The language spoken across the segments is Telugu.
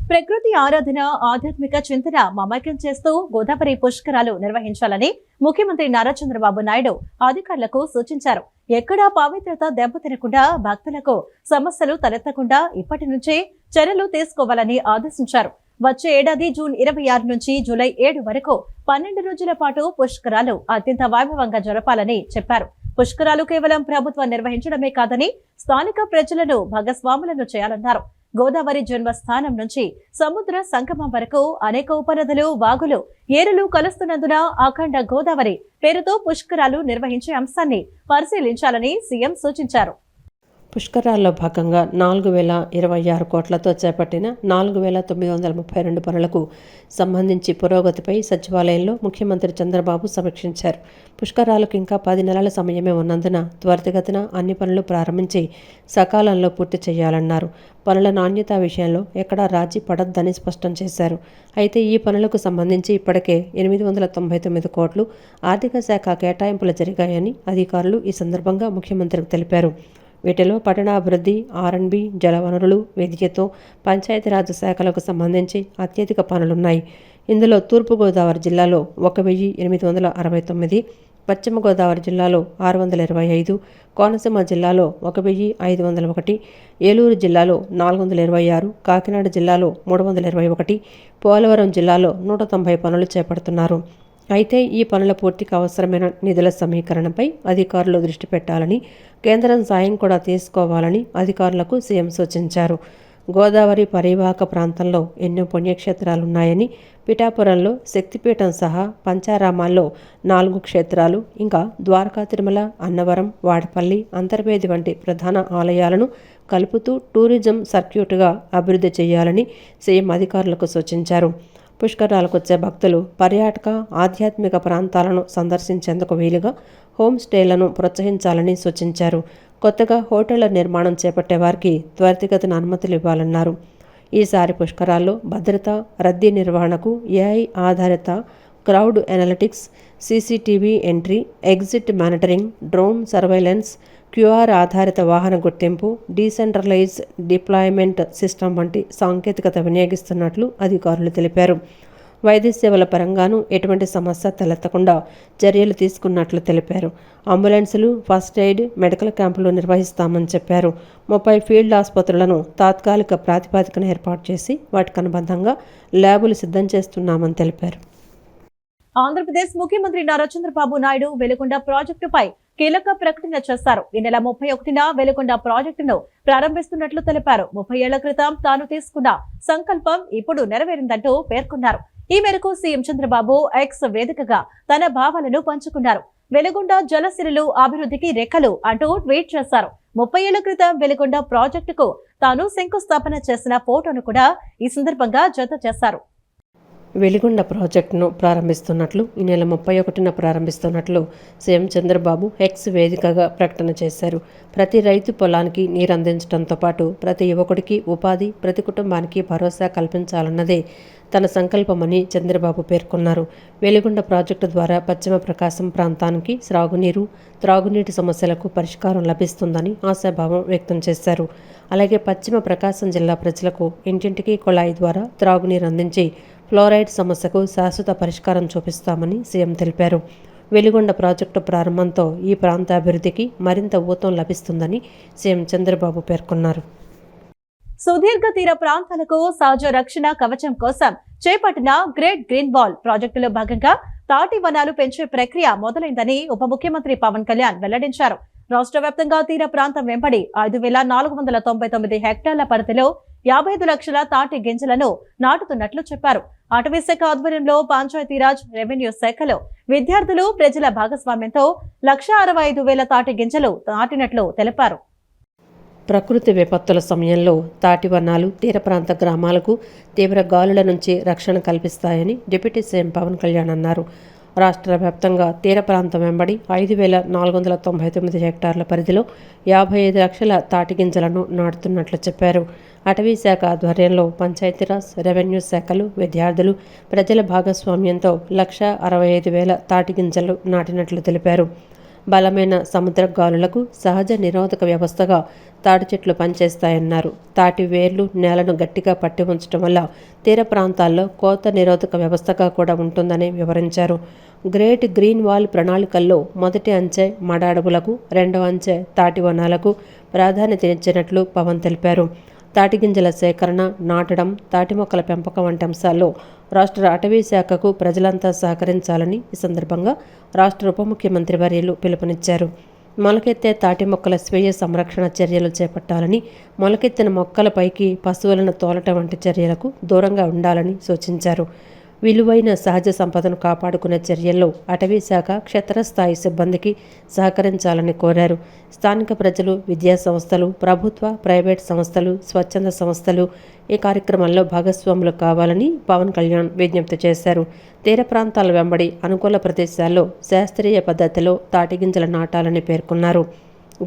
ప్రకృతి ఆరాధన, ఆధ్యాత్మిక చింతన మమేకం చేస్తూ గోదావరి పుష్కరాలు నిర్వహించాలని ముఖ్యమంత్రి నారా చంద్రబాబు నాయుడు అధికారులకు సూచించారు. ఎక్కడా పవిత్రత దెబ్బతినకుండా, భక్తులకు సమస్యలు తలెత్తకుండా ఇప్పటి నుంచే చర్యలు తీసుకోవాలని ఆదేశించారు. వచ్చే ఏడాది జూన్ 26 నుంచి జూలై 7 వరకు 12 రోజుల పాటు పుష్కరాలు అత్యంత వైభవంగా జరపాలని చెప్పారు. పుష్కరాలు కేవలం ప్రభుత్వం నిర్వహించడమే కాదని స్థానిక ప్రజలను భాగస్వాములను చేయాలన్నారు. గోదావరి జన్మస్థానం నుంచి సముద్ర సంగమం వరకు అనేక ఉపనదులు, వాగులు, ఏరులు కలుస్తున్నందున అఖండ గోదావరి పేరుతో పుష్కరాలు నిర్వహించే అంశాన్ని పరిశీలించాలని సీఎం సూచించారు. పుష్కరాల్లో భాగంగా 4026 కోట్లతో చేపట్టిన 4932 పనులకు సంబంధించి పురోగతిపై సచివాలయంలో ముఖ్యమంత్రి చంద్రబాబు సమీక్షించారు. పుష్కరాలకు ఇంకా 10 నెలల సమయమే ఉన్నందున త్వరితగతిన అన్ని పనులు ప్రారంభించి సకాలంలో పూర్తి చేయాలన్నారు. పనుల నాణ్యత విషయంలో ఎక్కడా రాజీ పడొద్దని స్పష్టం చేశారు. అయితే ఈ పనులకు సంబంధించి ఇప్పటికే 899 కోట్లు ఆర్థిక శాఖ కేటాయింపులు జరిగాయని అధికారులు ఈ సందర్భంగా ముఖ్యమంత్రికి తెలిపారు. వీటిలో పట్టణాభివృద్ధి, R&B, జలవనరులు, విద్యుత్తు, పంచాయతీరాజ్ శాఖలకు సంబంధించి అత్యధిక పనులున్నాయి. ఇందులో తూర్పుగోదావరి జిల్లాలో 1869, పశ్చిమ గోదావరి జిల్లాలో 625, కోనసీమ జిల్లాలో 1501, ఏలూరు జిల్లాలో 426, కాకినాడ జిల్లాలో 321, పోలవరం జిల్లాలో 190 పనులు చేపడుతున్నారు. అయితే ఈ పనుల పూర్తికి అవసరమైన నిధుల సమీకరణపై అధికారులు దృష్టి పెట్టాలని, కేంద్రం సాయం కూడా తీసుకోవాలని అధికారులకు సీఎం సూచించారు. గోదావరి పరివాహక ప్రాంతంలో ఎన్నో పుణ్యక్షేత్రాలున్నాయని, పిఠాపురంలో శక్తిపీఠం సహా పంచారామాల్లో 4 క్షేత్రాలు, ఇంకా ద్వారకా, తిరుమల, అన్నవరం, వాడపల్లి, అంతర్వేది వంటి ప్రధాన ఆలయాలను కలుపుతూ టూరిజం సర్క్యూట్గా అభివృద్ధి చేయాలని సీఎం అధికారులకు సూచించారు. పుష్కరాలకు వచ్చే భక్తులు పర్యాటక, ఆధ్యాత్మిక ప్రాంతాలను సందర్శించేందుకు వీలుగా హోమ్ స్టేలను ప్రోత్సహించాలని సూచించారు. కొత్తగా హోటళ్ల నిర్మాణం చేపట్టే వారికి త్వరితగతిన అనుమతులు ఇవ్వాలన్నారు. ఈసారి పుష్కరాల్లో భద్రత, రద్దీ నిర్వహణకు AI ఆధారిత crowd analytics, CCTV entry, exit monitoring, drone surveillance, QR ఆధారిత వాహన గుర్తింపు, డీసెంట్రలైజ్ డిప్లాయ్మెంట్ సిస్టమ్ వంటి సాంకేతికత వినియోగిస్తున్నట్లు అధికారులు తెలిపారు. వైద్య సేవల పరంగానూ ఎటువంటి సమస్య తలెత్తకుండా చర్యలు తీసుకున్నట్లు తెలిపారు. అంబులెన్సులు, ఫస్ట్ ఎయిడ్, మెడికల్ క్యాంపులు నిర్వహిస్తామని చెప్పారు. 30 ఫీల్డ్ ఆసుపత్రులను తాత్కాలిక ప్రాతిపదికన ఏర్పాటు చేసి వాటికి అనుబంధంగా ల్యాబులు సిద్ధం చేస్తున్నామని తెలిపారు. ఆంధ్రప్రదేశ్ ముఖ్యమంత్రి నారా చంద్రబాబు నాయుడు వెలుగొండ ప్రాజెక్టుపై కీలక ప్రకటన చేశారు. ఈ నెల 31న వెలుగొండ ప్రాజెక్టును ప్రారంభిస్తున్నట్లు తెలిపారు. 30 ఏళ్ల క్రితం తాను తీసుకున్న సంకల్పం ఇప్పుడు నెరవేరిందంటూ పేర్కొన్నారు. ఈ మేరకు సీఎం చంద్రబాబు ఎక్స్ వేదికగా తన భావాలను పంచుకున్నారు. వెలుగొండ జలసిరులు అభివృద్ధికి రెక్కలు అంటూ ట్వీట్ చేశారు. 30 ఏళ్ల క్రితం వెలుగొండ ప్రాజెక్టుకు తాను శంకుస్థాపన చేసిన ఫోటోను కూడా ఈ సందర్భంగా జత చేశారు. వెలిగొండ ప్రాజెక్టును ప్రారంభిస్తున్నట్లు, ఈ నెల 31న ప్రారంభిస్తున్నట్లు సీఎం చంద్రబాబు ఎక్స్ వేదికగా ప్రకటన చేశారు. ప్రతి రైతు పొలానికి నీరు అందించడంతో పాటు ప్రతి యువకుడికి ఉపాధి, ప్రతి కుటుంబానికి భరోసా కల్పించాలన్నదే తన సంకల్పమని చంద్రబాబు పేర్కొన్నారు. వెలిగొండ ప్రాజెక్టు ద్వారా పశ్చిమ ప్రకాశం ప్రాంతానికి సాగునీరు, త్రాగునీటి సమస్యలకు పరిష్కారం లభిస్తుందని ఆశాభావం వ్యక్తం చేశారు. అలాగే పశ్చిమ ప్రకాశం జిల్లా ప్రజలకు ఇంటింటికి కుళాయి ద్వారా త్రాగునీరు అందించి ఫ్లోరైడ్ సమస్యకు శాశ్వత పరిష్కారం చూపిస్తామని సీఎం తెలిపారు. వెలిగొండ ప్రాజెక్టు ప్రారంభంతో ఈ ప్రాంత అభివృద్ధికి మరింత ఊతం లభిస్తుందని సీఎం చంద్రబాబు పేర్కొన్నారు. సుదీర్ఘ తీర ప్రాంతాలకు సహజ రక్షణ కవచం కోసం చేపట్టిన గ్రేట్ గ్రీన్ వాల్ ప్రాజెక్టులో భాగంగా తాటి వనాలు పెంచే ప్రక్రియ మొదలైందని ఉప ముఖ్యమంత్రి పవన్ కళ్యాణ్ వెల్లడించారు. రాష్ట్ర వ్యాప్తంగా తీర ప్రాంతం వెంబడి 5499 హెక్టార్ల పరిధిలో 55 లక్షల తాటి గింజలను నాటుతున్నట్లు చెప్పారు. అటవీ శాఖ ఆధ్వర్యంలో పంచాయతీరాజ్, రెవెన్యూ శాఖలో విద్యార్థులు, ప్రజల భాగస్వామ్యంతో 1,65,000 తాటి గింజలు నాటినట్లు తెలిపారు. ప్రకృతి విపత్తుల సమయంలో తాటి వనాలు తీర ప్రాంత గ్రామాలకు తీవ్ర గాలుల నుంచి రక్షణ కల్పిస్తాయని డిప్యూటీ సీఎం పవన్ కళ్యాణ్ అన్నారు. రాష్ట్ర వ్యాప్తంగా తీర ప్రాంతం వెంబడి 5,499 హెక్టార్ల పరిధిలో 55 లక్షల తాటి గింజలను నాటుతున్నట్లు చెప్పారు. అటవీ శాఖ ఆధ్వర్యంలో పంచాయతీరాజ్, రెవెన్యూ శాఖలు, విద్యార్థులు, ప్రజల భాగస్వామ్యంతో 1,65,000 తాటి గింజలు నాటినట్లు తెలిపారు. బలమైన సముద్ర గాలులకు సహజ నిరోధక వ్యవస్థగా తాటి చెట్లు పనిచేస్తాయన్నారు. తాటి వేర్లు నేలను గట్టిగా పట్టి ఉంచడం వల్ల తీర ప్రాంతాల్లో కోత నిరోధక వ్యవస్థగా కూడా ఉంటుందని వివరించారు. గ్రేట్ గ్రీన్ వాల్ ప్రణాళికల్లో మొదటి అంచె మడ అడవులకు, రెండవ అంచె తాటి వనాలకు ప్రాధాన్యతనిచ్చినట్లు పవన్ తెలిపారు. తాటి గింజల సేకరణ, నాటడం, తాటి మొక్కల పెంపకం వంటి అంశాల్లో రాష్ట్ర అటవీ శాఖకు ప్రజలంతా సహకరించాలని ఈ సందర్భంగా రాష్ట్ర ఉప ముఖ్యమంత్రి వర్యులు పిలుపునిచ్చారు. మొలకెత్తే తాటి మొక్కల స్వీయ సంరక్షణ చర్యలు చేపట్టాలని, మొలకెత్తిన మొక్కలపైకి పశువులను తోలటం వంటి చర్యలకు దూరంగా ఉండాలని సూచించారు. విలువైన సహజ సంపదను కాపాడుకునే చర్యల్లో అటవీ శాఖ క్షేత్రస్థాయి సిబ్బందికి సహకరించాలని కోరారు. స్థానిక ప్రజలు, విద్యా సంస్థలు, ప్రభుత్వ, ప్రైవేట్ సంస్థలు, స్వచ్ఛంద సంస్థలు ఈ కార్యక్రమంలో భాగస్వాములు కావాలని పవన్ కళ్యాణ్ విజ్ఞప్తి చేశారు. తీర ప్రాంతాల వెంబడి అనుకూల ప్రదేశాల్లో శాస్త్రీయ పద్ధతిలో తాటి గింజలు నాటాలని పేర్కొన్నారు.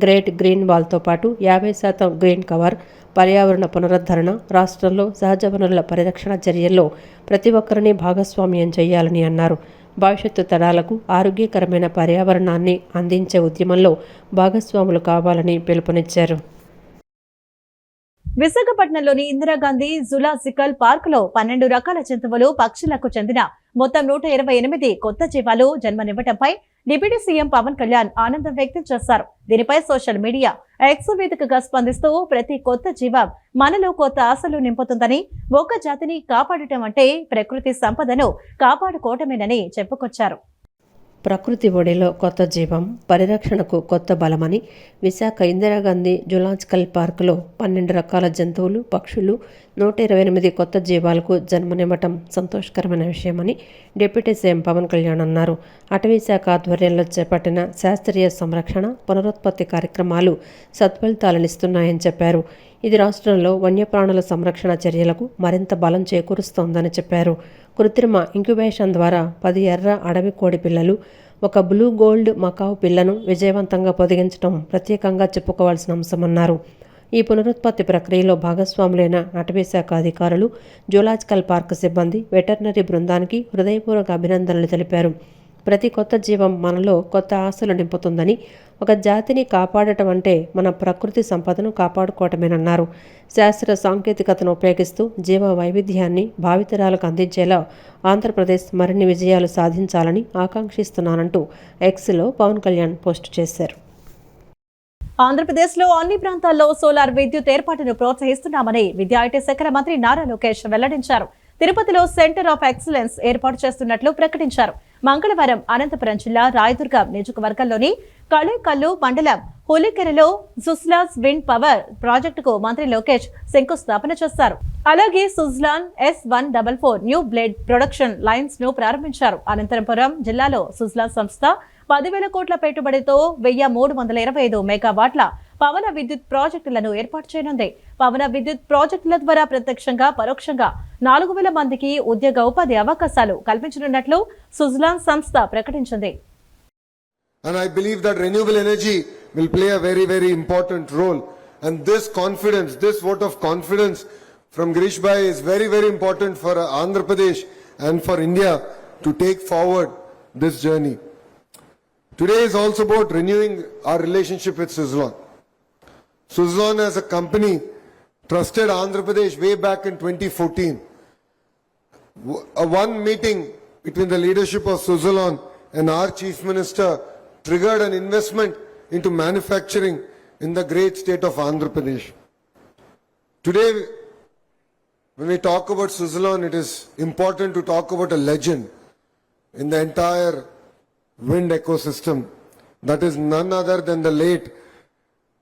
గ్రేట్ గ్రీన్ వాల్తో పాటు 50% గ్రీన్ కవర్, పర్యావరణ పునరుద్ధరణ, రాష్ట్రంలో సహజ వనరుల పరిరక్షణ చర్యల్లో ప్రతి ఒక్కరిని భాగస్వామ్యం చేయాలని అన్నారు. భవిష్యత్తు తరాలకు ఆరోగ్యకరమైన పర్యావరణాన్ని అందించే ఉద్యమంలో భాగస్వాములు కావాలని పిలుపునిచ్చారు. విశాఖపట్నంలోని ఇందిరాగాంధీ జూలాజికల్ పార్కులో 12 రకాల జంతువులు, పక్షులకు చెందిన మొత్తం 128 కొత్త జీవాలు జన్మనివ్వడంపై డిప్యూటీ సీఎం పవన్ కళ్యాణ్ ఆనందం వ్యక్తం చేశారు. దీనిపై సోషల్ మీడియా ఎక్స్ వేదికగా స్పందిస్తూ ప్రతి కొత్త జీవం మనలో కొత్త ఆశలు నింపుతుందని, ఒక జాతిని కాపాడటం అంటే ప్రకృతి సంపదను కాపాడుకోవటమేనని చెప్పుకొచ్చారు. ప్రకృతి ఒడిలో కొత్త జీవం, పరిరక్షణకు కొత్త బలమని విశాఖ ఇందిరాగాంధీ జూలాజికల్ పార్కులో 12 రకాల జంతువులు, పక్షులు, 128 కొత్త జీవాలకు జన్మనివ్వటం సంతోషకరమైన విషయమని డిప్యూటీ సీఎం పవన్ కళ్యాణ్ అన్నారు. అటవీ శాఖ ఆధ్వర్యంలో చేపట్టిన శాస్త్రీయ సంరక్షణ, పునరుత్పత్తి కార్యక్రమాలు సత్ఫలితాలనిస్తున్నాయని చెప్పారు. ఇది రాష్ట్రంలో వన్యప్రాణుల సంరక్షణ చర్యలకు మరింత బలం చేకూరుస్తోందని చెప్పారు. కృత్రిమ ఇంక్యుబేషన్ ద్వారా 10 ఎర్ర అడవి కోడి పిల్లలు, 1 బ్లూ గోల్డ్ మకావు పిల్లను విజయవంతంగా పొదిగించడం ప్రత్యేకంగా చెప్పుకోవాల్సిన అంశమన్నారు. ఈ పునరుత్పత్తి ప్రక్రియలో భాగస్వాములైన అటవీ శాఖ అధికారులు, జూలాజికల్ పార్క్ సిబ్బంది, వెటర్నరీ బృందానికి హృదయపూర్వక అభినందనలు తెలిపారు. ప్రతి కొత్త జీవం మనలో కొత్త ఆశలు నింపుతుందని, ఒక జాతిని కాపాడటం అంటే మన ప్రకృతి సంపదను కాపాడుకోవటమేనన్నారు. శాస్త్ర సాంకేతికతను ఉపయోగిస్తూ జీవ వైవిధ్యాన్ని భావితరాలకు అందించేలా ఆంధ్రప్రదేశ్ మరిన్ని విజయాలు సాధించాలని ఆకాంక్షిస్తున్నానంటూ ఎక్స్లో పవన్ కళ్యాణ్ పోస్టు చేశారు. ఆంధ్రప్రదేశ్లో అన్ని ప్రాంతాల్లో సోలార్ విద్యుత్ ఏర్పాటును ప్రోత్సహిస్తున్నామని విద్యా ఐటీ శాఖ మంత్రి నారా లోకేష్ వెల్లడించారు. తిరుపతిలో సెంటర్ ఆఫ్ ఎక్సలెన్స్ ఏర్పాటు చేస్తున్నట్లు ప్రకటించారు. మంగళవారం అనంతపురం జిల్లా రాయదుర్గం నియోజకవర్గంలోని కళేకల్లు మండలం హులికెరలో సుజ్లాన్ విండ్ పవర్ ప్రాజెక్టుకు మంత్రి లోకేష్ శంకుస్థాపన చేశారు. అలాగే Suzlon S144 new blade production lines ను ప్రారంభించారు. అనంతపురం జిల్లాలో సుజ్లాన్ సంస్థ 10,000 కోట్ల పెట్టుబడితో 1,325 మెగావాట్ల పవన విద్యుత్ ప్రాజెక్టులను ఏర్పాటు చేయనుంది. పవన విద్యుత్ ప్రాజెక్టుల ద్వారా ప్రత్యక్షంగా, పరోక్షంగా 4,000 మందికి ఉద్యోగ ఉపాధి అవకాశాలు కల్పించనున్నట్లు సుజ్లాన్ సంస్థ ప్రకటించింది. And I believe that renewable energy will play a very, very important role. And this confidence, this vote of confidence from Girish Bhai is very, very important for Andhra Pradesh and for India to take forward this journey. Today is also about renewing our relationship with Suzlon. Suzlon as a company trusted Andhra Pradesh way back in 2014. One meeting between the leadership of Suzlon and our Chief Minister triggered an investment into manufacturing in the great state of Andhra Pradesh. Today, when we talk about Suzlon, it is important to talk about a legend in the entire wind ecosystem. That is none other than the late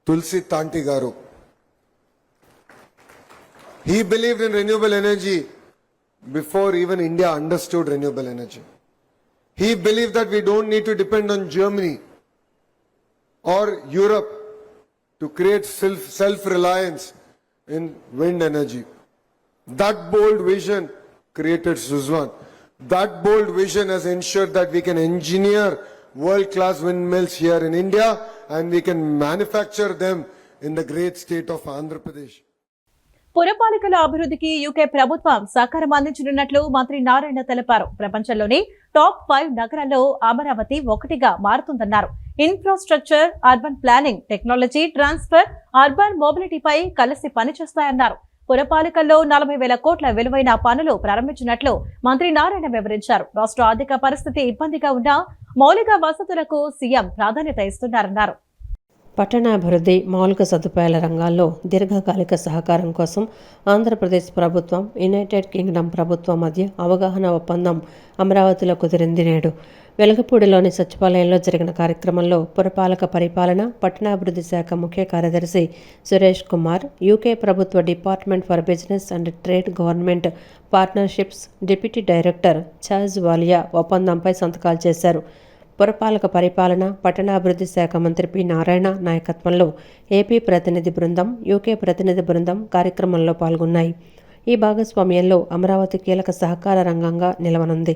Tulsi Tanti Garu. He believed in renewable energy before even India understood renewable energy. He believed that we don't need to depend on Germany or Europe to create self-reliance in wind energy. That bold vision created Suzlon. That bold vision has ensured that we can engineer world-class windmills here in India and we can manufacture them in the great state of Andhra Pradesh. పురపాలికల అభివృద్ధికి యూకే ప్రభుత్వం సహకారం అందించనున్నట్లు మంత్రి నారాయణ తెలిపారు. ప్రపంచంలోని టాప్ 5 నగరాల్లో అమరావతి ఒకటిగా మారుతుందన్నారు. Infrastructure, urban planning, technology transfer, urban మొబిలిటీపై కలిసి పనిచేస్తాయన్నారు. పురపాలికల్లో 40,000 కోట్ల విలువైన పనులు ప్రారంభించినట్లు మంత్రి నారాయణ వివరించారు. రాష్ట్ర ఆర్థిక పరిస్థితి ఇబ్బందిగా ఉన్నా మౌలిక వసతులకు సీఎం ప్రాధాన్యత ఇస్తున్నారన్నారు. పట్టణాభివృద్ధి, మౌలిక సదుపాయాల రంగాల్లో దీర్ఘకాలిక సహకారం కోసం ఆంధ్రప్రదేశ్ ప్రభుత్వం, యునైటెడ్ కింగ్డమ్ ప్రభుత్వం మధ్య అవగాహన ఒప్పందం అమరావతిలో కుదిరింది. నేడు వెలగపూడిలోని సచివాలయంలో జరిగిన కార్యక్రమంలో పురపాలక పరిపాలన, పట్టణాభివృద్ధి శాఖ ముఖ్య కార్యదర్శి సురేష్ కుమార్, యూకే ప్రభుత్వ department for business and trade government partnerships deputy director Chaj Walia ఒప్పందంపై సంతకాలు చేశారు. పురపాలక పరిపాలన, పట్టణాభివృద్ధి శాఖ మంత్రి పి నారాయణ నాయకత్వంలో ఏపీ ప్రతినిధి బృందం, యూకే ప్రతినిధి బృందం కార్యక్రమంలో పాల్గొన్నాయి. ఈ భాగస్వామ్యంలో అమరావతి కీలక సహకార రంగంగా నిలవనుంది.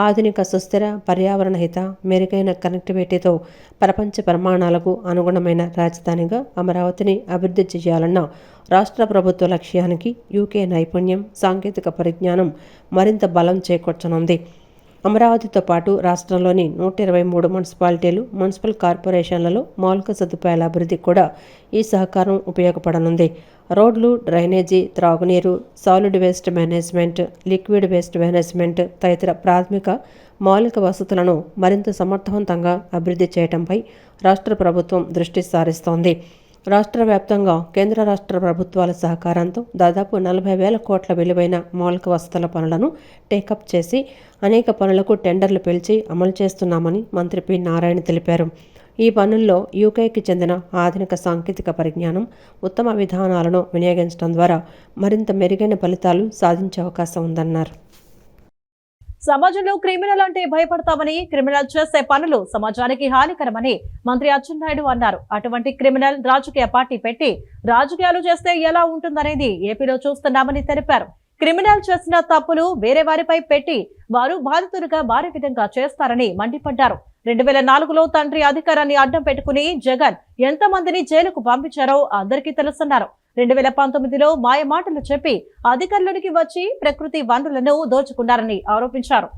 ఆధునిక, సుస్థిర, పర్యావరణ హిత, మెరుగైన కనెక్టివిటీతో ప్రపంచ ప్రమాణాలకు అనుగుణమైన రాజధానిగా అమరావతిని అభివృద్ధి చేయాలన్న రాష్ట్ర ప్రభుత్వ లక్ష్యానికి యూకే నైపుణ్యం, సాంకేతిక పరిజ్ఞానం మరింత బలం చేకూర్చనుంది. అమరావతితో పాటు రాష్ట్రంలోని 123 మున్సిపాలిటీలు, మున్సిపల్ కార్పొరేషన్లలో మౌలిక సదుపాయాల అభివృద్ధికి కూడా ఈ సహకారం ఉపయోగపడనుంది. రోడ్లు, డ్రైనేజీ, త్రాగునీరు, solid waste management, liquid waste management తదితర ప్రాథమిక మౌలిక వసతులను మరింత సమర్థవంతంగా అభివృద్ధి చేయడంపై రాష్ట్ర ప్రభుత్వం దృష్టి సారిస్తోంది. రాష్ట్ర వ్యాప్తంగా కేంద్ర రాష్ట్ర ప్రభుత్వాల సహకారంతో దాదాపు 40,000 కోట్ల విలువైన మౌలిక వసతుల పనులను టేకప్ చేసి అనేక పనులకు టెండర్లు పిలిచి అమలు చేస్తున్నామని మంత్రి పి నారాయణ తెలిపారు. ఈ పనుల్లో యూకేకి చెందిన ఆధునిక సాంకేతిక పరిజ్ఞానం, ఉత్తమ విధానాలను వినియోగించడం ద్వారా మరింత మెరుగైన ఫలితాలు సాధించే అవకాశం ఉందన్నారు. సమాజంలో క్రిమినల్ అంటే భయపడతామని, క్రిమినల్ చేసే పనులు సమాజానికి హానికరమని మంత్రి అచ్చెన్నాయుడు అన్నారు. అటువంటి క్రిమినల్ రాజకీయ పార్టీ పెట్టి రాజకీయాలు చేస్తే ఎలా ఉంటుందనేది ఏపీలో చూస్తున్నామని తెలిపారు. క్రిమినల్ చేసిన తప్పులు వేరే వారిపై పెట్టి వారు బాధితులుగా మారే విధంగా చేస్తారని మండిపడ్డారు. 2004లో తండ్రి అధికారాన్ని అడ్డం పెట్టుకుని జగన్ ఎంతమందిని జైలుకు పంపించారో అందరికీ తెలుసన్నారు. 2019లో మాయ మాటలు చెప్పి అధికారంలోకి వచ్చి ప్రకృతి వనరులను దోచుకున్నారని ఆరోపించారు.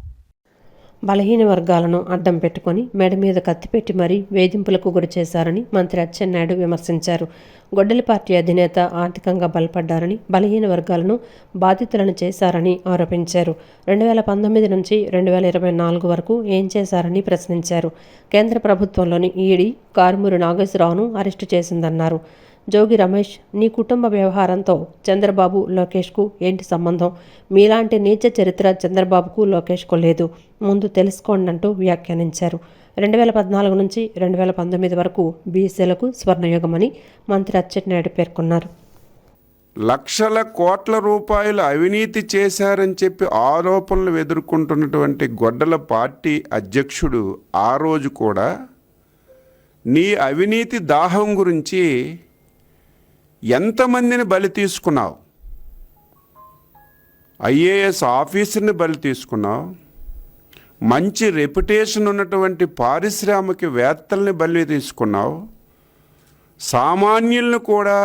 బలహీన వర్గాలను అడ్డం పెట్టుకుని మెడ మీద కత్తిపెట్టి మరీ వేధింపులకు గురి చేశారని మంత్రి అచ్చెన్నాయుడు విమర్శించారు. గొడ్డలి పార్టీ అధినేత ఆర్థికంగా బలపడ్డారని, బలహీన వర్గాలను బాధితులను చేశారని ఆరోపించారు. 2019 నుంచి 2024 వరకు ఏం చేశారని ప్రశ్నించారు. కేంద్ర ప్రభుత్వంలోని ఈడీ కారుమూరి నాగేశ్వరరావును అరెస్టు చేసిందన్నారు. జోగి రమేష్, నీ కుటుంబ వ్యవహారంతో చంద్రబాబు, లోకేష్కు ఏంటి సంబంధం? మీలాంటి నీచ చరిత్ర చంద్రబాబుకు, లోకేష్కు లేదు, ముందు తెలుసుకోండి అంటూ వ్యాఖ్యానించారు. 2014 నుంచి 2019 వరకు బీసీలకు స్వర్ణయుగమని మంత్రి అచ్చెన్నాయుడు పేర్కొన్నారు. లక్షల కోట్ల రూపాయలు అవినీతి చేశారని చెప్పి ఆరోపణలు ఎదుర్కొంటున్నటువంటి గొడ్డల పార్టీ అధ్యక్షుడు ఆ రోజు కూడా నీ అవినీతి దాహం గురించి ఎంతమందిని బలి తీసుకున్నావు? ఐఏఎస్ ఆఫీసర్ని బలి తీసుకున్నావు, మంచి రెప్యుటేషన్ ఉన్నటువంటి పారిశ్రామికవేత్తల్ని బలి తీసుకున్నావు, సామాన్యులను కూడా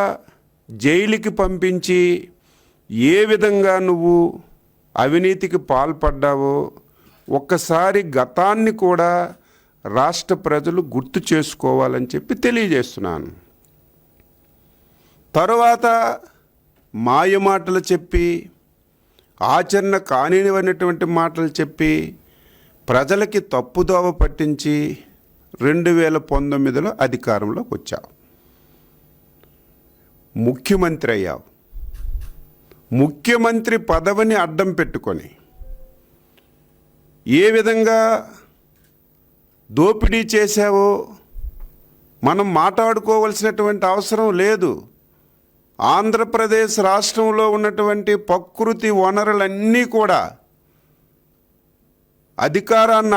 జైలుకి పంపించి ఏ విధంగా నువ్వు అవినీతికి పాల్పడ్డావో ఒక్కసారి గతాన్ని కూడా రాష్ట్ర ప్రజలు గుర్తు చేసుకోవాలని చెప్పి తెలియజేస్తున్నాను. తరువాత మాయమాటలు చెప్పి, ఆచరణ కానివైనటువంటి మాటలు చెప్పి ప్రజలకి తప్పుదోవ పట్టించి 2019లో అధికారంలోకి వచ్చావు, ముఖ్యమంత్రి అయ్యావు. ముఖ్యమంత్రి పదవిని అడ్డం పెట్టుకొని ఏ విధంగా దోపిడీ చేశావో మనం మాట్లాడుకోవాల్సినటువంటి అవసరం లేదు. ఆంధ్రప్రదేశ్ రాష్ట్రంలో ఉన్నటువంటి ప్రకృతి వనరులన్నీ కూడా అధికారాన్ని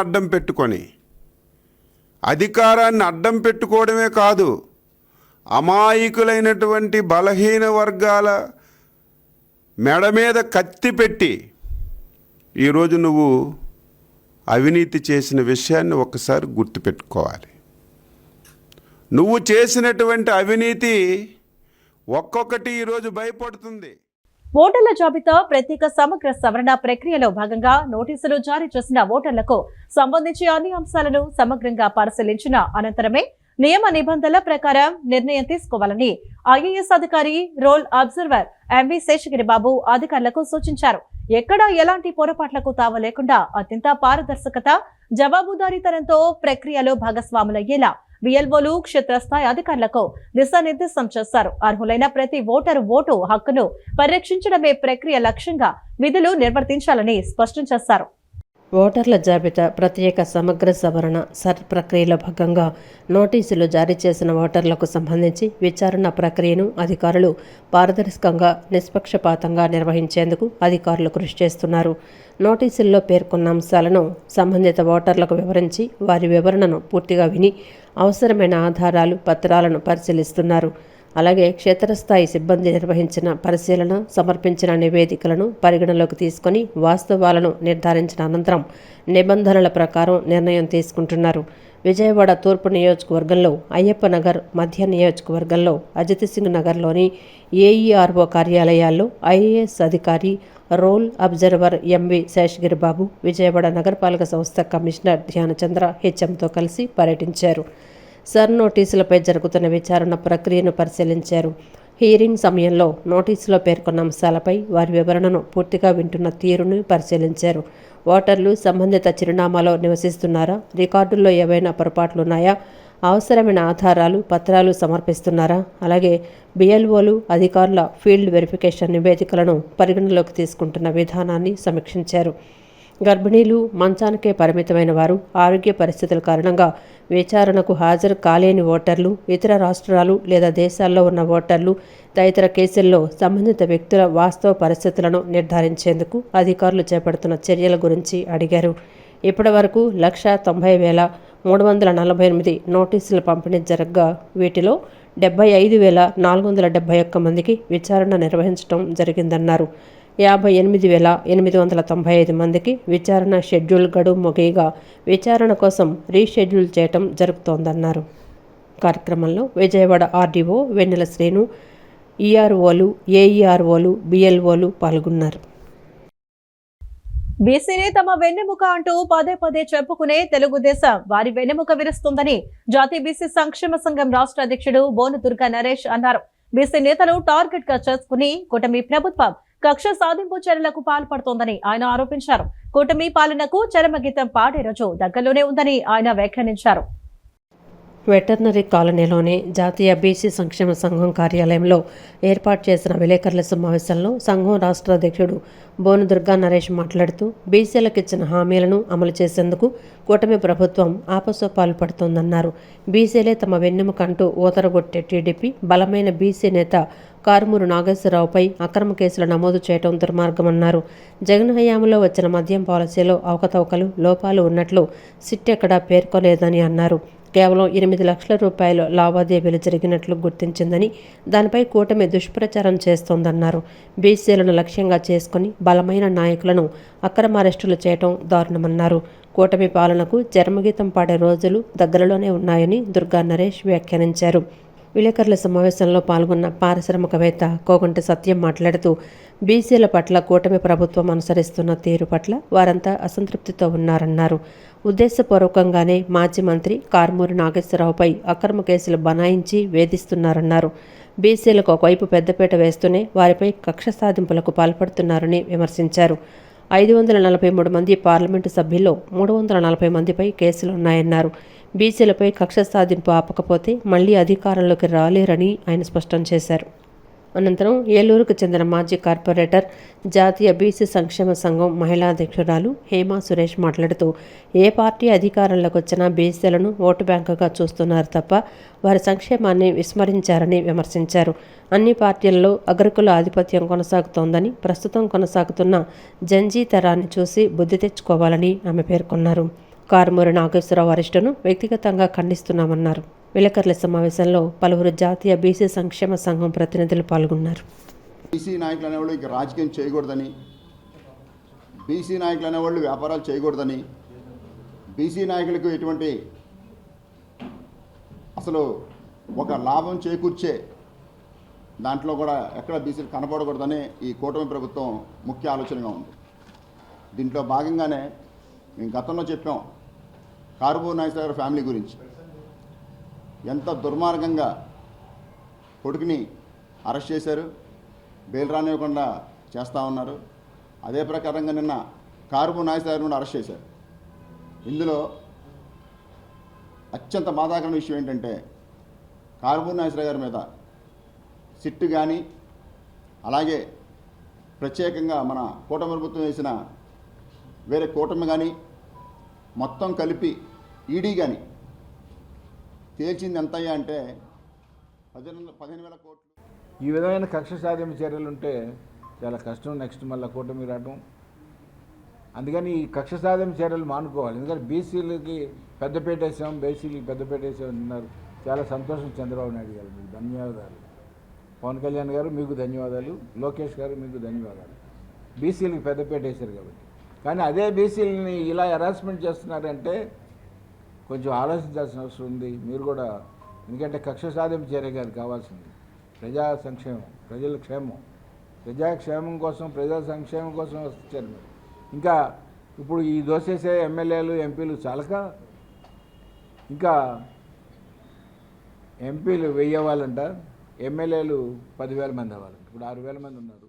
అడ్డం పెట్టుకోవడమే కాదు, అమాయకులైనటువంటి బలహీన వర్గాల మెడ మీద కత్తి పెట్టి ఈరోజు నువ్వు అవినీతి చేసిన విషయాన్ని ఒకసారి గుర్తుపెట్టుకోవాలి. నువ్వు చేసినటువంటి అవినీతి ఒక్కొక్కటి ఈరోజు భయపడుతుంది. ఓటర్ల జాబితా ప్రత్యేక సమగ్ర సవరణ ప్రక్రియలో భాగంగా నోటీసులు జారీ చేసిన ఓటర్లకు సంబంధించి అన్ని అంశాలను సమగ్రంగా పరిశీలించిన అనంతరమే నియమ నిబంధనల ప్రకారం నిర్ణయం తీసుకోవాలని ఐఏఎస్ అధికారి role observer MV Seshagiri Babu అధికారులకు సూచించారు. ఎక్కడా ఎలాంటి పొరపాట్లకు తావ లేకుండా అత్యంత పారదర్శకత, జవాబుదారీతనంతో ప్రక్రియలో భాగస్వాములయ్యేలా బిఎల్ఓలు క్షేత్రస్థాయి అధికారులకు దిశానిర్దేశం చేశారు. అర్హులైన ప్రతి ఓటరు ఓటు హక్కును పరిరక్షించడమే ప్రక్రియ లక్ష్యంగా విధులు నిర్వర్తించాలని స్పష్టం చేశారు. ఓటర్ల జాబితా ప్రత్యేక సమగ్ర సవరణ సర్ ప్రక్రియలో భాగంగా నోటీసులు జారీ చేసిన ఓటర్లకు సంబంధించి విచారణ ప్రక్రియను అధికారులు పారదర్శకంగా, నిష్పక్షపాతంగా నిర్వహించేందుకు అధికారులు కృషి చేస్తున్నారు. నోటీసుల్లో పేర్కొన్న అంశాలను సంబంధిత ఓటర్లకు వివరించి వారి వివరణను పూర్తిగా విని అవసరమైన ఆధారాలు, పత్రాలను పరిశీలిస్తున్నారు. అలాగే క్షేత్రస్థాయి సిబ్బంది నిర్వహించిన పరిశీలన, సమర్పించిన నివేదికలను పరిగణలోకి తీసుకొని వాస్తవాలను నిర్ధారించిన అనంతరం నిబంధనల ప్రకారం నిర్ణయం తీసుకుంటున్నారు. విజయవాడ తూర్పు నియోజకవర్గంలో అయ్యప్ప నగర్, మధ్య నియోజకవర్గంలో అజిత్ సింగ్ నగర్లోని ఏఈఆర్ఓ కార్యాలయాల్లో ఐఏఎస్ అధికారి role observer MV Seshagiri Babu, Vijayawada నగరపాలక సంస్థ కమిషనర్ ధ్యానచంద్ర హెచ్ఎంతో కలిసి పర్యటించారు. సర్ నోటీసులపై జరుగుతున్న విచారణ ప్రక్రియను పరిశీలించారు. హియరింగ్ సమయంలో నోటీసులో పేర్కొన్న అంశాలపై వారి వివరణను పూర్తిగా వింటున్న తీరును పరిశీలించారు. ఓటర్లు సంబంధిత చిరునామాలో నివసిస్తున్నారా, రికార్డుల్లో ఏవైనా పొరపాట్లున్నాయా, అవసరమైన ఆధారాలు, పత్రాలు సమర్పిస్తున్నారా, అలాగే బిఎల్ఓలు అధికారుల ఫీల్డ్ వెరిఫికేషన్ నివేదికలను పరిగణలోకి తీసుకుంటున్న విధానాన్ని సమీక్షించారు. గర్భిణీలు, మంచానికే పరిమితమైన వారు, ఆరోగ్య పరిస్థితుల కారణంగా విచారణకు హాజరు కాలేని ఓటర్లు, ఇతర రాష్ట్రాలు లేదా దేశాల్లో ఉన్న ఓటర్లు తదితర కేసుల్లో సంబంధిత వ్యక్తుల వాస్తవ పరిస్థితులను నిర్ధారించేందుకు అధికారులు చేపడుతున్న చర్యల గురించి అడిగారు. ఇప్పటి వరకు 1,95,348 నోటీసుల పంపిణీ జరగగా వీటిలో 75,471 మందికి విచారణ నిర్వహించడం జరిగిందన్నారు. 58,895 మందికి విచారణ షెడ్యూల్ గడువు ముగియగా విచారణ కోసం రీషెడ్యూల్ చేయటం జరుగుతోందన్నారు. కార్యక్రమంలో విజయవాడ ఆర్డీఓ వెన్నెల శ్రీను, ఈఆర్ఓలు, ఏఈఆర్ఓలు, బిఎల్ఓలు పాల్గొన్నారు. బీసీనే తమ వెన్నెముక అంటూ పదే పదే చెప్పుకునే తెలుగుదేశం వారి వెన్నెముక విరుస్తుందని జాతీయ బీసీ సంక్షేమ సంఘం రాష్ట్ర అధ్యక్షుడు బోనుదుర్గా నరేష్ అన్నారు. బీసీ నేతలు టార్గెట్ గా చేసుకుని కూటమి ప్రభుత్వం కక్ష సాధింపు చర్యలకు పాల్పడుతోందని ఆయన ఆరోపించారు. కూటమి పాలనకు చరమగీతం పాడే రోజు దగ్గరలోనే ఉందని ఆయన వ్యాఖ్యానించారు. వెటర్నరీ కాలనీలోని జాతీయ బీసీ సంక్షేమ సంఘం కార్యాలయంలో ఏర్పాటు చేసిన విలేకరుల సమావేశంలో సంఘం రాష్ట్ర అధ్యక్షుడు బోనుదుర్గా నరేష్ మాట్లాడుతూ బీసీలకు ఇచ్చిన హామీలను అమలు చేసేందుకు కూటమి ప్రభుత్వం ఆపసోపాలు పడుతోందన్నారు. బీసీలే తమ వెన్నెముకంటూ ఊతరగొట్టే టీడీపీ బలమైన బీసీ నేత కారుమూరు నాగేశ్వరరావుపై అక్రమ కేసులు నమోదు చేయడం దుర్మార్గమన్నారు. జగన్ హయాంలో వచ్చిన మద్యం పాలసీలో అవకతవకలు, లోపాలు ఉన్నట్లు సిట్ ఎక్కడా పేర్కొలేదని అన్నారు. కేవలం 8 లక్షల రూపాయల లావాదేవీలు జరిగినట్లు గుర్తించిందని, దానిపై కూటమి దుష్ప్రచారం చేస్తోందన్నారు. బీసీలను లక్ష్యంగా చేసుకుని బలమైన నాయకులను అక్రమ అరెస్టులు చేయటం దారుణమన్నారు. కూటమి పాలనకు చరమగీతం పాడే రోజులు దగ్గరలోనే ఉన్నాయని దుర్గా నరేష్ వ్యాఖ్యానించారు. విలేకరుల సమావేశంలో పాల్గొన్న పారిశ్రామికవేత్త కోగంటి సత్యం మాట్లాడుతూ బీసీల పట్ల కూటమి ప్రభుత్వం అనుసరిస్తున్న తీరు పట్ల వారంతా అసంతృప్తితో ఉన్నారన్నారు. ఉద్దేశపూర్వకంగానే మాజీ మంత్రి కారుమూరి నాగేశ్వరరావుపై అక్రమ కేసులు బనాయించి వేధిస్తున్నారన్నారు. బీసీలకు ఒకవైపు పెద్దపీట వేస్తూనే వారిపై కక్ష సాధింపులకు పాల్పడుతున్నారని విమర్శించారు. 543 మంది పార్లమెంటు సభ్యుల్లో 340 మందిపై కేసులున్నాయన్నారు. బీసీలపై కక్ష సాధింపు ఆపకపోతే మళ్లీ అధికారంలోకి రాలేరని ఆయన స్పష్టం చేశారు. అనంతరం ఏలూరుకు చెందిన మాజీ కార్పొరేటర్, జాతీయ బీసీ సంక్షేమ సంఘం మహిళా అధ్యక్షురాలు హేమా సురేష్ మాట్లాడుతూ ఏ పార్టీ అధికారంలోకి వచ్చినా బీసీలను ఓటు బ్యాంకుగా చూస్తున్నారు తప్ప వారి సంక్షేమాన్ని విస్మరించారని విమర్శించారు. అన్ని పార్టీల్లో అగ్రకుల ఆధిపత్యం కొనసాగుతోందని, ప్రస్తుతం కొనసాగుతున్న జంజీ తరాన్ని చూసి బుద్ధి తెచ్చుకోవాలని ఆమె పేర్కొన్నారు. కారుమూరి నాగేశ్వరరావు అరెస్టును వ్యక్తిగతంగా ఖండిస్తున్నామన్నారు. విలేకరుల సమావేశంలో పలువురు జాతీయ బీసీ సంక్షేమ సంఘం ప్రతినిధులు పాల్గొన్నారు. బీసీ నాయకులు అనేవాళ్ళు ఇక రాజకీయం చేయకూడదని, బీసీ నాయకులు అనేవాళ్ళు వ్యాపారాలు చేయకూడదని, బీసీ నాయకులకు ఎటువంటి అసలు ఒక లాభం చేకూర్చే దాంట్లో కూడా ఎక్కడ బీసీలు కనపడకూడదని ఈ కూటమి ప్రభుత్వం ముఖ్య ఆలోచనగా ఉంది. దీంట్లో భాగంగానే మేము గతంలో చెప్పాం కారుమూరి నాగేశ్వర గారి ఫ్యామిలీ గురించి. ఎంత దుర్మార్గంగా కొడుకుని అరెస్ట్ చేశారు, బెయిల్ రానివ్వకుండా చేస్తూ ఉన్నారు. అదే ప్రకారంగా నిన్న కారుమూరి నాగేశ్వర గారిని కూడా అరెస్ట్ చేశారు. ఇందులో అత్యంత బాధాకరమైన విషయం ఏంటంటే కారుమూరి నాగేశ్వర గారి మీద సిట్టు కానీ అలాగే ప్రత్యేకంగా మన కూటమి ప్రభుత్వం వేసిన వేరే కూటమి కానీ మొత్తం కలిపి ఈడీ కానీ తేల్చింది ఎంతయ్యా అంటే 15,000 కోట్లు. ఈ విధమైన కక్ష సాధింపు చర్యలు ఉంటే చాలా కష్టం. నెక్స్ట్ మళ్ళీ కూటమి రావడం. అందుకని ఈ కక్ష సాధింపు చర్యలు మానుకోవాలి. ఎందుకంటే బీసీలకి పెద్దపేట వేసాం, బీసీలకి పెద్దపేట వేసాం అంటున్నారు. చాలా సంతోషం. చంద్రబాబు నాయుడు గారు మీకు ధన్యవాదాలు, పవన్ కళ్యాణ్ గారు మీకు ధన్యవాదాలు, లోకేష్ గారు మీకు ధన్యవాదాలు. బీసీలకి పెద్దపేట వేశారు కాబట్టి. కానీ అదే బీసీలని ఇలా హెరాస్మెంట్ చేస్తున్నారంటే కొంచెం ఆలోచించాల్సిన అవసరం ఉంది మీరు కూడా. ఎందుకంటే కక్ష సాధింపు చర్య కాదు కావాల్సింది, ప్రజా సంక్షేమం, ప్రజల క్షేమం, ప్రజాక్షేమం కోసం, ప్రజా సంక్షేమం కోసం వచ్చారు మీరు. ఇంకా ఇప్పుడు ఈ దోసేసే ఎమ్మెల్యేలు ఎంపీలు చాలక ఇంకా ఎంపీలు 1000 అవ్వాలంట, ఎమ్మెల్యేలు 10,000 మంది అవ్వాలంట. ఇప్పుడు 6,000 మంది ఉన్నారు.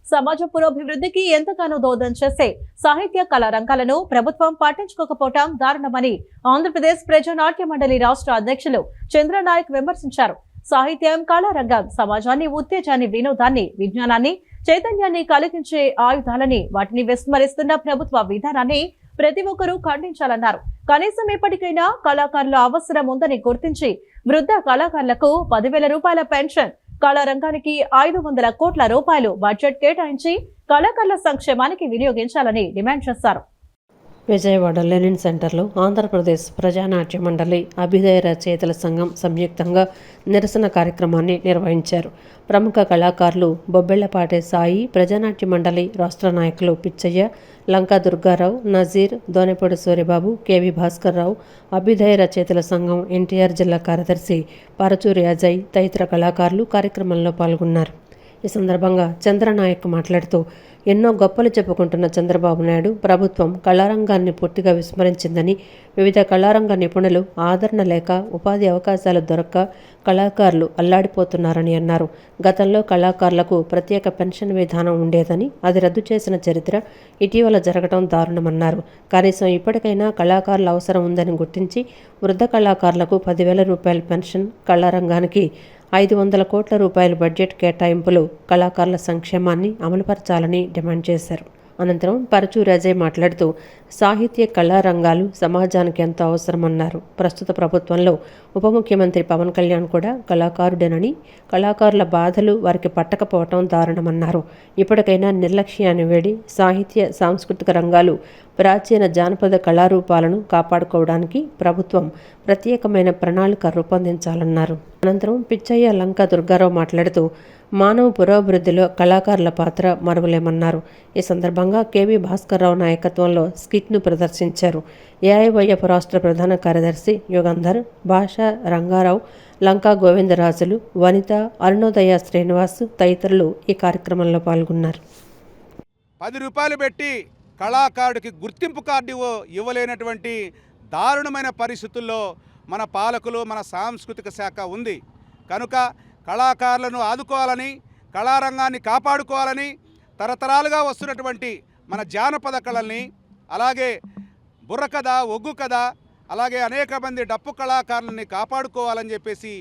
సమాజ పురోభివృద్ధికి ఎంతగానో దోహదం చేసే సాహిత్య కళా రంగాలను ప్రభుత్వం పట్టించుకోకపోవటం దారుణమని ఆంధ్రప్రదేశ్ ప్రజానాట్య మండలి రాష్ట్ర అధ్యక్షులు చంద్రనాయక్ విమర్శించారు. సాహిత్యం, కళారంగం సమాజాన్ని, ఉత్తేజాన్ని, వినోదాన్ని, విజ్ఞానాన్ని, చైతన్యాన్ని కలిగించే ఆయుధాలని, వాటిని విస్మరిస్తున్న ప్రభుత్వ విధానాన్ని ప్రతి ఒక్కరూ ఖండించాలన్నారు. కనీసం ఇప్పటికైనా కళాకారుల అవసరం ఉందని గుర్తించి వృద్ధ కళాకారులకు 10,000 రూపాయల పెన్షన్, కళారంగానికి 500 కోట్ల రూపాయలు బడ్జెట్ కేటాయించి కళాకారుల సంక్షేమానికి వినియోగించాలని డిమాండ్ చేశారు. విజయవాడ లెనిన్ సెంటర్లో ఆంధ్రప్రదేశ్ ప్రజానాట్య మండలి, అభ్యుదయ రచయితల సంఘం సంయుక్తంగా నిరసన కార్యక్రమాన్ని నిర్వహించారు. ప్రముఖ కళాకారులు బొబ్బెళ్లపాటి సాయి, ప్రజానాట్య మండలి రాష్ట్ర నాయకులు పిచ్చయ్య, లంకా దుర్గారావు, నజీర్, దోనెపూడి సూర్యబాబు, కేవి భాస్కర్ రావు, అభ్యుదయ రచయితల సంఘం ఎన్టీఆర్ జిల్లా కార్యదర్శి పరచూరి అజయ్ తదితర కళాకారులు కార్యక్రమంలో పాల్గొన్నారు. ఈ సందర్భంగా చంద్రనాయక్ మాట్లాడుతూ ఎన్నో గొప్పలు చెప్పుకుంటున్న చంద్రబాబు నాయుడు ప్రభుత్వం కళారంగాన్ని పూర్తిగా విస్మరించిందని, వివిధ కళారంగ నిపుణులు ఆదరణ లేక, ఉపాధి అవకాశాలు దొరక్క కళాకారులు అల్లాడిపోతున్నారని అన్నారు. గతంలో కళాకారులకు ప్రత్యేక పెన్షన్ విధానం ఉండేదని, అది రద్దు చేసిన చరిత్ర ఇటీవల జరగడం దారుణమన్నారు. కనీసం ఇప్పటికైనా కళాకారుల అవసరం ఉందని గుర్తించి వృద్ధ కళాకారులకు 10,000 రూపాయల పెన్షన్, కళారంగానికి 500 కోట్ల రూపాయల బడ్జెట్ కేటాయింపులు కళాకారుల సంక్షేమాన్ని అమలుపరచాలని డిమాండ్ చేశారు. అనంతరం పరచూరి అజయ్ మాట్లాడుతూ సాహిత్య కళారంగాలు సమాజానికి ఎంతో అవసరమన్నారు. ప్రస్తుత ప్రభుత్వంలో ఉప ముఖ్యమంత్రి పవన్ కళ్యాణ్ కూడా కళాకారుడేనని, కళాకారుల బాధలు వారికి పట్టకపోవటం దారుణమన్నారు. ఇప్పటికైనా నిర్లక్ష్యాన్ని వేడి సాహిత్య సాంస్కృతిక రంగాలు, ప్రాచీన జానపద కళారూపాలను కాపాడుకోవడానికి ప్రభుత్వం ప్రత్యేకమైన ప్రణాళిక రూపొందించాలన్నారు. అనంతరం పిచ్చయ్య, లంకా దుర్గారావు మాట్లాడుతూ మానవ పురోభివృద్ధిలో కళాకారుల పాత్ర మరువలేమన్నారు. ఈ సందర్భంగా కేవి భాస్కర్ రావు నాయకత్వంలో స్కిట్ను ప్రదర్శించారు. ఏఐవైఎఫ్ రాష్ట్ర ప్రధాన కార్యదర్శి యుగంధర్, భాషా రంగారావు, లంకా గోవిందరాజులు, వనిత, అరుణోదయ శ్రీనివాస్ తదితరులు ఈ కార్యక్రమంలో పాల్గొన్నారు. 10 రూపాయలు పెట్టి కళాకారుడికి గుర్తింపు కార్డు ఇవ్వలేనటువంటి దారుణమైన పరిస్థితుల్లో మన పాలకులు, మన సాంస్కృతిక శాఖ ఉంది. కనుక కళాకారులను ఆదుకోవాలని, కళారంగాన్ని కాపాడుకోవాలని, తరతరాలుగా వస్తున్నటువంటి మన జానపద కళల్ని, అలాగే బుర్రకథ, ఒగ్గు కథ, అలాగే అనేక మంది డప్పు కళాకారులని కాపాడుకోవాలని చెప్పేసి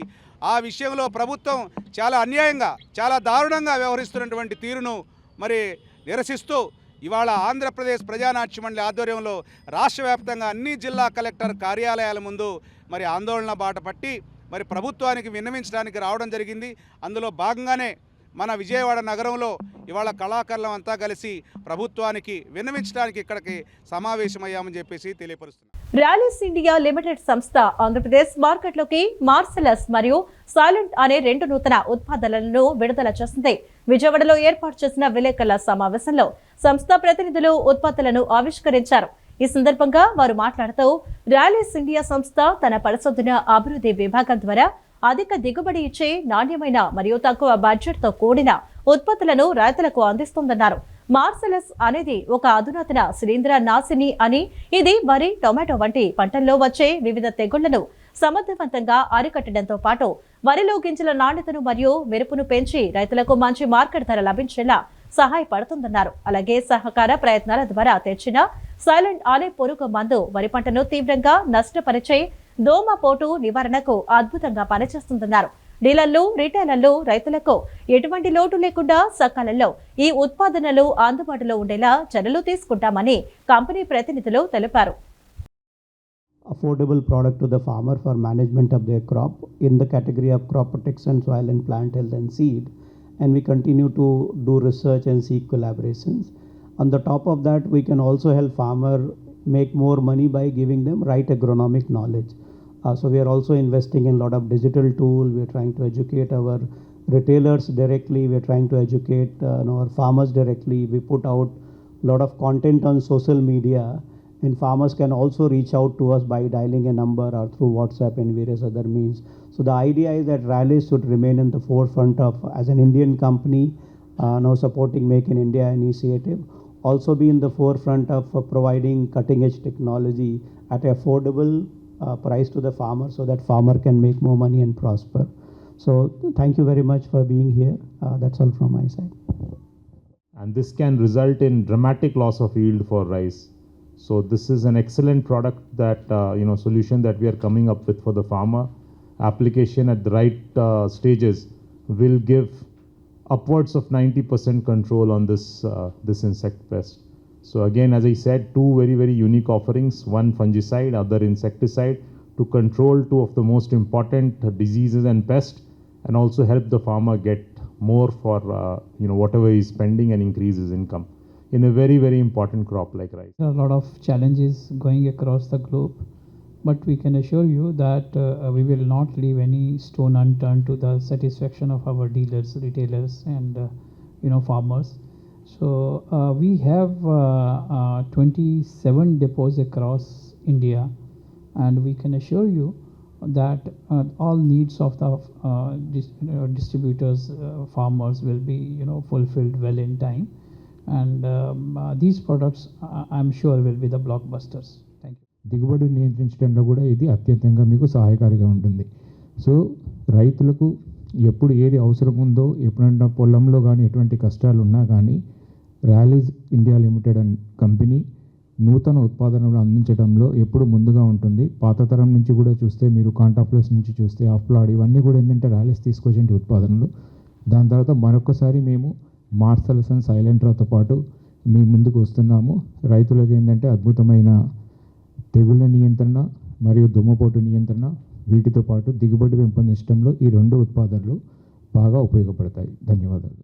ఆ విషయంలో ప్రభుత్వం చాలా అన్యాయంగా, చాలా దారుణంగా వ్యవహరిస్తున్నటువంటి తీరును మరి నిరసిస్తూ ఇవాళ ఆంధ్రప్రదేశ్ ప్రజానాట్య మండలి ఆధ్వర్యంలో రాష్ట్ర వ్యాప్తంగా అన్ని జిల్లా కలెక్టర్ కార్యాలయాల ముందు మరి ఆందోళన బాట పట్టి మరి ప్రభుత్వానికి విన్నవించడానికి రావడం జరిగింది. అందులో భాగంగానే మన విజయవాడ నగరంలో ఇవాళ కళాకారులం అంతా కలిసి ప్రభుత్వానికి విన్నవించడానికి ఇక్కడికి సమావేశమయ్యామని చెప్పేసి తెలియపరుస్తున్నాం. ర్యాలీస్ ఇండియా లిమిటెడ్ సంస్థ ఆంధ్రప్రదేశ్ మార్కెట్లోకి మార్సెలస్ మరియు సైలెంట్ అనే 2 నూతన ఉత్పాదనలను విడుదల చేసింది. విజయవాడలో ఏర్పాటు చేసిన విలేకరుల సమావేశంలో సంస్థ ప్రతినిధులు ఉత్పత్తులను ఆవిష్కరించారు. ఈ సందర్భంగా వారు మాట్లాడుతూ ర్యాలీస్ ఇండియా సంస్థ తన పరిశోధన అభివృద్ధి విభాగం ద్వారా అధిక దిగుబడి ఇచ్చే నాణ్యమైన మరియు తక్కువ బడ్జెట్తో కూడిన ఉత్పత్తులను రైతులకు అందిస్తుందన్నారు. మార్సెలస్ అనేది ఒక అధునాతన శిలీంద్ర నాశిని అని, ఇది వరి, టొమాటో వంటి పంటల్లో వచ్చే వివిధ తెగుళ్లను సమర్థవంతంగా అరికట్టడంతో పాటు వరిలో గింజల నాణ్యతను మరియు మెరుపును పెంచి రైతులకు మంచి మార్కెట్ ధర లభించేలా సహాయపడుతుందన్నారు. అలాగే సహకార ప్రయత్నాల ద్వారా తెచ్చిన సైలెంట్ అనే పురుగు మందు వరి పంటను తీవ్రంగా నష్టపరిచే దోమపోటు నివారణకు అద్భుతంగా పనిచేస్తుందన్నారు. డీలర్లు, రిటైలర్లు రైతులకు ఎటువంటి లోటు లేకుండా సకాలంలో ఈ ఉత్పాదనలు అందుబాటులో ఉండేలా చర్యలు తీసుకుంటామని కంపెనీ ప్రతినిధులు తెలిపారు. Affordable product to the farmer for management of their crop in the category of crop protection, soil and plant health and seed, and we continue to do research and seek collaborations. On the top of that, we can also help farmer make more money by giving them right agronomic knowledge. So we are also investing in a lot of digital tool. We are trying to educate our retailers directly. We are trying to educate our farmers directly. We put out a lot of content on social media, and farmers can also reach out to us by dialing a number or through WhatsApp and various other means. So the idea is that Rallis should remain in the forefront of, as an Indian company, now supporting Make in India initiative, also be in the forefront of providing cutting edge technology at affordable price to the farmer, so that farmer can make more money and prosper. So thank you very much for being here. That's all from my side. And this can result in dramatic loss of yield for rice. So this is an excellent product that solution that we are coming up with for the farmer. Application at the right stages will give upwards of 90% control on this insect pest. So again, as I said, two very, very unique offerings, one fungicide, other insecticide, to control two of the most important diseases and pests, and also help the farmer get more for whatever he is spending and increase his income in a very, very important crop like rice. There are a lot of challenges going across the globe, but we can assure you that we will not leave any stone unturned to the satisfaction of our dealers, retailers, and farmers. So we have 27 depots across India, and we can assure you that all needs of the distributors, farmers will be fulfilled well in time, and these products I'm sure will be the blockbusters. Thank you. దిగుబడి నియంత్రించడంలో కూడా ఇది అత్యంతంగా మీకు సహాయకారిగా ఉంటుంది. సో రైతులకు ఎప్పుడు ఏది అవసరం ఉందో, ఎప్పుడన్నా పొలంలో కానీ ఎటువంటి కష్టాలు ఉన్నా కానీ ర్యాలీస్ ఇండియా లిమిటెడ్ అనే కంపెనీ నూతన ఉత్పాదనలు అందించడంలో ఎప్పుడు ముందుగా ఉంటుంది. పాత తరం నుంచి కూడా చూస్తే, మీరు కాంటాప్లస్ నుంచి చూస్తే, ఆఫ్లాడ్, ఇవన్నీ కూడా ఏంటంటే ర్యాలీస్ తీసుకొచ్చే ఉత్పాదనలు. దాని తర్వాత మరొకసారి మేము మార్సెలస్ అండ్ సైలెంట్రాతో పాటు మీ ముందుకు వస్తున్నాము. రైతులకు ఏంటంటే అద్భుతమైన తెగుళ్ళ నియంత్రణ మరియు దుమ్మపోటు నియంత్రణ, వీటితో పాటు దిగుబడి పెంపొందించడంలో ఈ రెండు ఉత్పాదనలు బాగా ఉపయోగపడతాయి. ధన్యవాదాలు.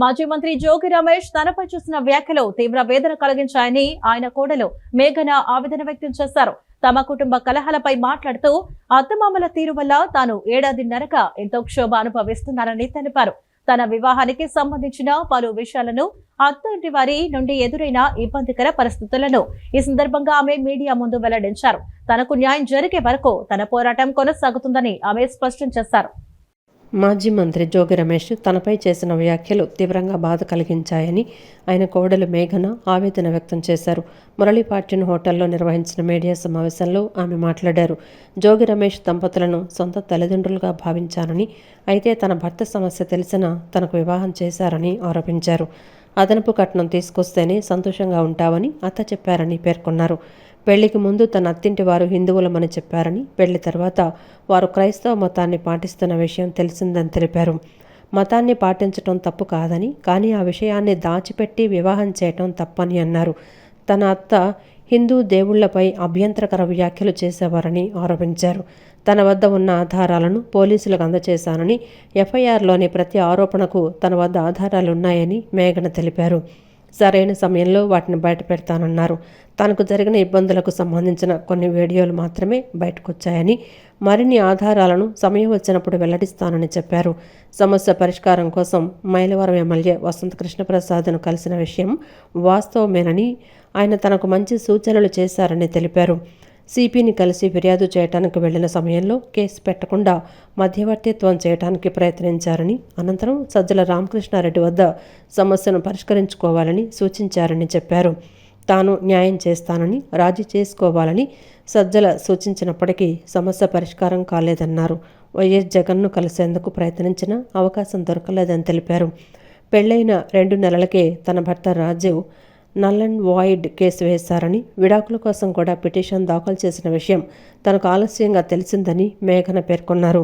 మాజీ మంత్రి జోగి రమేష్ తనపై చేసిన వ్యాఖ్యలు తీవ్ర వేదన కలిగించాయని ఆయన కోడలు మేఘన ఆవేదన వ్యక్తం చేశారు. తమ కుటుంబ కలహాలపై మాట్లాడుతూ అత్తమామల తీరు వల్ల తాను ఏడాదిన్నరగా ఎంతో క్షోభ అనుభవిస్తున్నారని తెలిపారు. తన వివాహానికి సంబంధించిన పలు విషయాలను అత్తంటి వారి నుండి ఎదురైన ఇబ్బందికర పరిస్థితులను ఈ సందర్భంగా ఆమె మీడియా ముందు వెల్లడించారు. తనకు న్యాయం జరిగే వరకు తన పోరాటం కొనసాగుతుందని ఆమె స్పష్టం చేశారు. మాజీ మంత్రి జోగి రమేష్ తనపై చేసిన వ్యాఖ్యలు తీవ్రంగా బాధ కలిగించాయని ఆయన కోడలు మేఘన ఆవేదన వ్యక్తం చేశారు. మురళీపాట్యన్ హోటల్లో నిర్వహించిన మీడియా సమావేశంలో ఆమె మాట్లాడారు. జోగి రమేష్ దంపతులను సొంత తల్లిదండ్రులుగా భావించారని, అయితే తన భర్త సమస్య తెలిసినా తనకు వివాహం చేశారని ఆరోపించారు. అదనపు కట్నం తీసుకొస్తేనే సంతోషంగా ఉంటావని అత్త చెప్పారని పేర్కొన్నారు. పెళ్లికి ముందు తన అత్తింటి వారు హిందువులమని చెప్పారని, పెళ్లి తర్వాత వారు క్రైస్తవ మతాన్ని పాటిస్తున్న విషయం తెలిసిందని తెలిపారు. మతాన్ని పాటించటం తప్పు కాదని, కానీ ఆ విషయాన్ని దాచిపెట్టి వివాహం చేయటం తప్పని అన్నారు. తన అత్త హిందూ దేవుళ్లపై అభ్యంతరకర వ్యాఖ్యలు చేసేవారని ఆరోపించారు. తన వద్ద ఉన్న ఆధారాలను పోలీసులకు అందజేశానని, ఎఫ్ఐఆర్లోని ప్రతి ఆరోపణకు తన వద్ద ఆధారాలున్నాయని మేఘన తెలిపారు. సరైన సమయంలో వాటిని బయటపెడతానన్నారు. తనకు జరిగిన ఇబ్బందులకు సంబంధించిన కొన్ని వీడియోలు మాత్రమే బయటకొచ్చాయని, మరిన్ని ఆధారాలను సమయం వచ్చినప్పుడు వెల్లడిస్తానని చెప్పారు. సమస్య పరిష్కారం కోసం మైలవరం ఎమ్మెల్యే వసంత కృష్ణప్రసాద్ను కలిసిన విషయం వాస్తవమేనని, ఆయన తనకు మంచి సూచనలు చేశారని తెలిపారు. సిపిని కలిసి ఫిర్యాదు చేయడానికి వెళ్లిన సమయంలో కేసు పెట్టకుండా మధ్యవర్తిత్వం చేయడానికి ప్రయత్నించారని, అనంతరం సజ్జల రామకృష్ణారెడ్డి వద్ద సమస్యను పరిష్కరించుకోవాలని సూచించారని చెప్పారు. తాను న్యాయం చేస్తానని, రాజీ చేసుకోవాలని సజ్జల సూచించినప్పటికీ సమస్య పరిష్కారం కాలేదన్నారు. వైఎస్ జగన్ను కలిసేందుకు ప్రయత్నించినా అవకాశం దొరకలేదని తెలిపారు. పెళ్లైన 2 నెలలకే తన భర్త Rajeev null and void case వేశారని, విడాకుల కోసం కూడా పిటిషన్ దాఖలు చేసిన విషయం తనకు ఆలస్యంగా తెలిసిందని మేఘన పేర్కొన్నారు.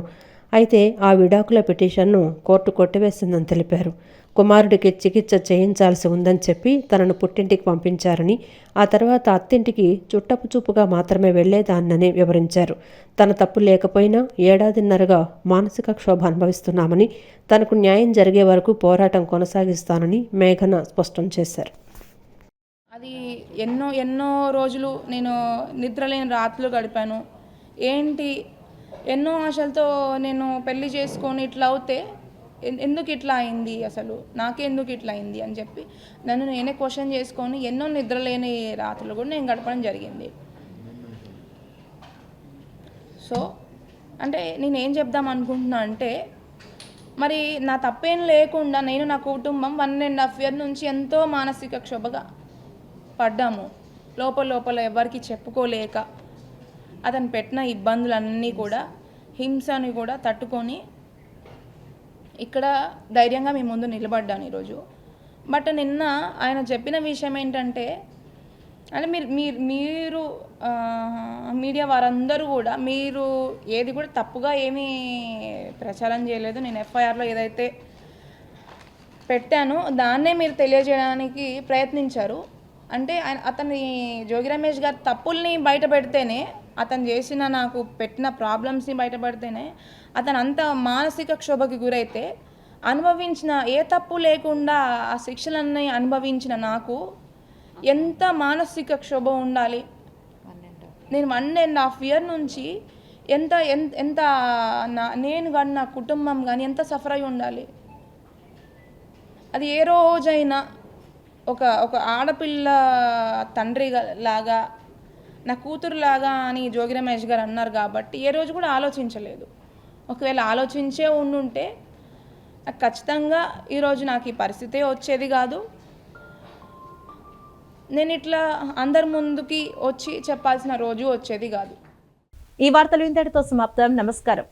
అయితే ఆ విడాకుల పిటిషన్ను కోర్టు కొట్టివేసిందని తెలిపారు. కుమారుడికి చికిత్స చేయించాల్సి ఉందని చెప్పి తనను పుట్టింటికి పంపించారని, ఆ తర్వాత అత్తింటికి చుట్టపు చూపుగా మాత్రమే వెళ్లేదాన్నని వివరించారు. తన తప్పు లేకపోయినా ఏడాదిన్నరగా మానసిక క్షోభ అనుభవిస్తున్నామని, తనకు న్యాయం జరిగే వరకు పోరాటం కొనసాగిస్తానని మేఘన స్పష్టం చేశారు. అది ఎన్నో రోజులు నేను నిద్రలేని రాత్రులు గడిపాను. ఎన్నో ఆశలతో నేను పెళ్లి చేసుకొని ఇట్లా అవుతే ఎందుకు ఇట్లా అయింది, అసలు నాకెందుకు ఇట్లా అయింది అని చెప్పి నన్ను నేనే క్వశ్చన్ చేసుకొని ఎన్నో నిద్రలేని రాత్రులు కూడా నేను గడపడం జరిగింది. సో అంటే నేను ఏం చెప్దాం అనుకుంటున్నా అంటే, మరి నా తప్పేం లేకుండా నేను నా కుటుంబం 1.5 year నుంచి ఎంతో మానసిక క్షోభగా పడ్డాము. లోపల ఎవరికి చెప్పుకోలేక అతను పెట్టిన ఇబ్బందులన్నీ కూడా, హింసని కూడా తట్టుకొని ఇక్కడ ధైర్యంగా మీ ముందు నిలబడ్డాను ఈరోజు. బట్ నిన్న ఆయన చెప్పిన విషయం ఏంటంటే, అంటే మీరు మీడియా వారందరూ కూడా మీరు ఏది కూడా తప్పుగా ఏమీ ప్రచారం చేయలేదు. నేను ఎఫ్ఐఆర్లో ఏదైతే పెట్టానో దాన్నే మీరు తెలియజేయడానికి ప్రయత్నించారు. అంటే అతని జోగి రమేష్ గారి తప్పుల్ని బయట పెడితేనే, అతను చేసిన నాకు పెట్టిన ప్రాబ్లమ్స్ని బయట పెడితేనే, అతను అంత మానసిక క్షోభకి గురైతే అనుభవించిన, ఏ తప్పు లేకుండా ఆ శిక్షలన్నీ అనుభవించిన నాకు ఎంత మానసిక క్షోభ ఉండాలి. నేను 1.5 year నుంచి ఎంత నేను కానీ నా కుటుంబం కానీ ఎంత సఫర్ అయి ఉండాలి. అది ఏ రోజైనా ఒక ఆడపిల్ల తండ్రి లాగా, నా కూతురు లాగా అని జోగి రమేష్ గారు అన్నారు కాబట్టి ఏ రోజు కూడా ఆలోచించలేదు. ఒకవేళ ఆలోచించే ఉండుంటే ఖచ్చితంగా ఈరోజు నాకు ఈ పరిస్థితే వచ్చేది కాదు. నేను ఇట్లా అందరి ముందుకి వచ్చి చెప్పాల్సిన రోజు వచ్చేది కాదు. ఈ వార్తలు ఇంతటితో సమాప్తం. నమస్కారం.